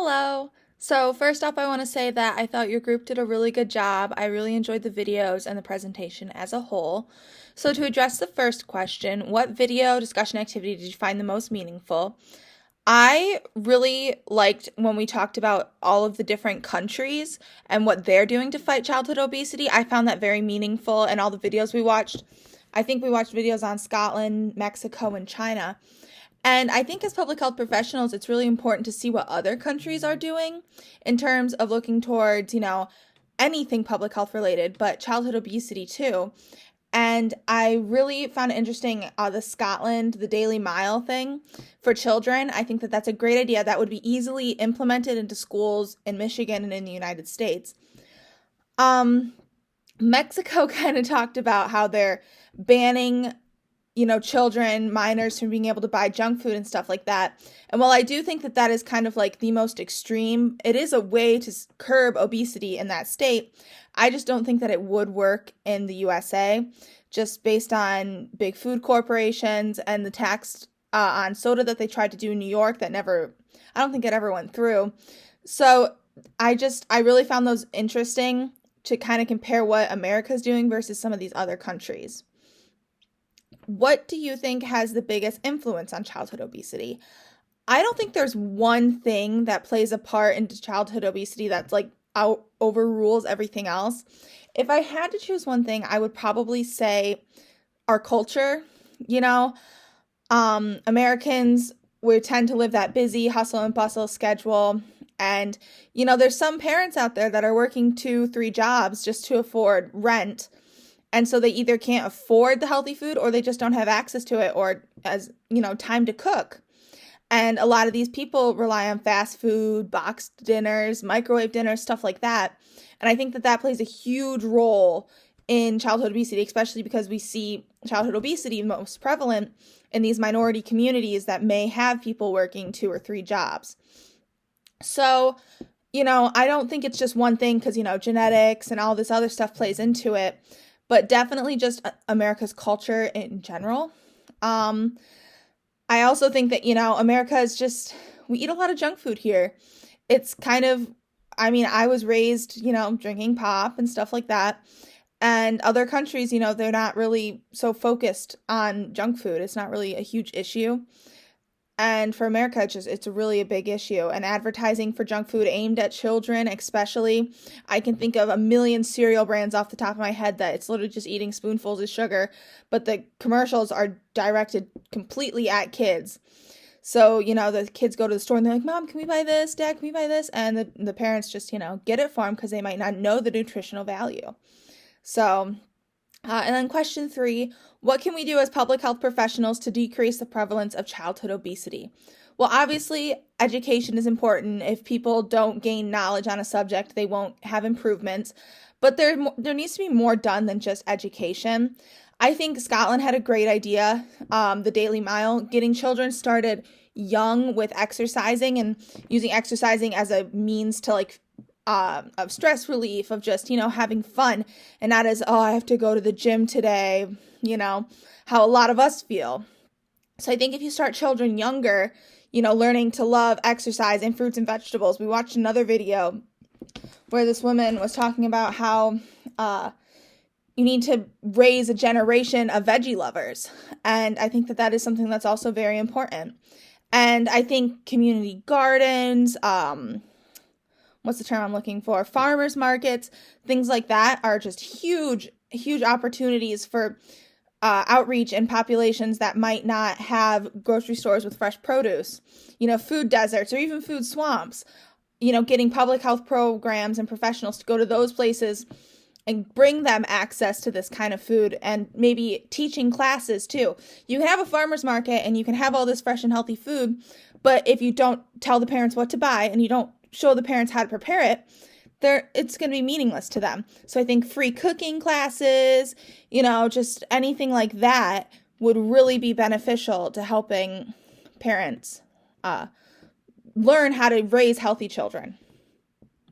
Hello. So, first off, I want to say that I thought your group did a really good job. I really enjoyed the videos and the presentation as a whole. So, to address the first question, what video discussion activity did you find the most meaningful? I really liked when we talked about all of the different countries and what they're doing to fight childhood obesity. I found that very meaningful, and all the videos we watched. I think we watched videos on Scotland, Mexico, and China. And I think as public health professionals, it's really important to see what other countries are doing in terms of looking towards, anything public health related, but childhood obesity too. And I really found it interesting the Scotland, the Daily Mile thing for children. I think that that's a great idea that would be easily implemented into schools in Michigan and in the United States. Mexico kind of talked about how they're banning children, minors from being able to buy junk food and stuff like that. And while I do think that that is kind of like the most extreme, it is a way to curb obesity in that state. I just don't think that it would work in the USA, just based on big food corporations and the tax on soda that they tried to do in New York that I don't think it ever went through. So I really found those interesting to kind of compare what America's doing versus some of these other countries. What do you think has the biggest influence on childhood obesity? I don't think there's one thing that plays a part in childhood obesity that's like overrules everything else. If I had to choose one thing, I would probably say our culture. Americans, we tend to live that busy hustle and bustle schedule. And, there's some parents out there that are working 2, 3 jobs just to afford rent. And so they either can't afford the healthy food or they just don't have access to it or time to cook. And a lot of these people rely on fast food, boxed dinners, microwave dinners, stuff like that. And I think that that plays a huge role in childhood obesity, especially because we see childhood obesity most prevalent in these minority communities that may have people working 2 or 3 jobs. So, I don't think it's just one thing because, genetics and all this other stuff plays into it. But definitely just America's culture in general. I also think that, America is we eat a lot of junk food here. It's kind of, I was raised, drinking pop and stuff like that. And other countries, they're not really so focused on junk food. It's not really a huge issue. And for America, it's really a big issue. And advertising for junk food aimed at children, especially, I can think of a million cereal brands off the top of my head that it's literally just eating spoonfuls of sugar, but the commercials are directed completely at kids. So, the kids go to the store and they're like, Mom, can we buy this? Dad, can we buy this? And the parents just, get it for them because they might not know the nutritional value. So, and then question 3, what can we do as public health professionals to decrease the prevalence of childhood obesity? Well, obviously, education is important. If people don't gain knowledge on a subject, they won't have improvements. But there needs to be more done than just education. I think Scotland had a great idea, the Daily Mile, getting children started young with exercising and using exercising as a means to of stress relief, of just, having fun and not as, oh, I have to go to the gym today, how a lot of us feel. So I think if you start children younger, learning to love exercise and fruits and vegetables. We watched another video where this woman was talking about how you need to raise a generation of veggie lovers. And I think that that is something that's also very important. And I think community gardens, what's the term I'm looking for? Farmers markets, things like that are just huge, huge opportunities for outreach in populations that might not have grocery stores with fresh produce, food deserts or even food swamps, getting public health programs and professionals to go to those places and bring them access to this kind of food and maybe teaching classes too. You can have a farmer's market and you can have all this fresh and healthy food, but if you don't tell the parents what to buy and you don't show the parents how to prepare it, it's going to be meaningless to them. So I think free cooking classes, just anything like that would really be beneficial to helping parents learn how to raise healthy children.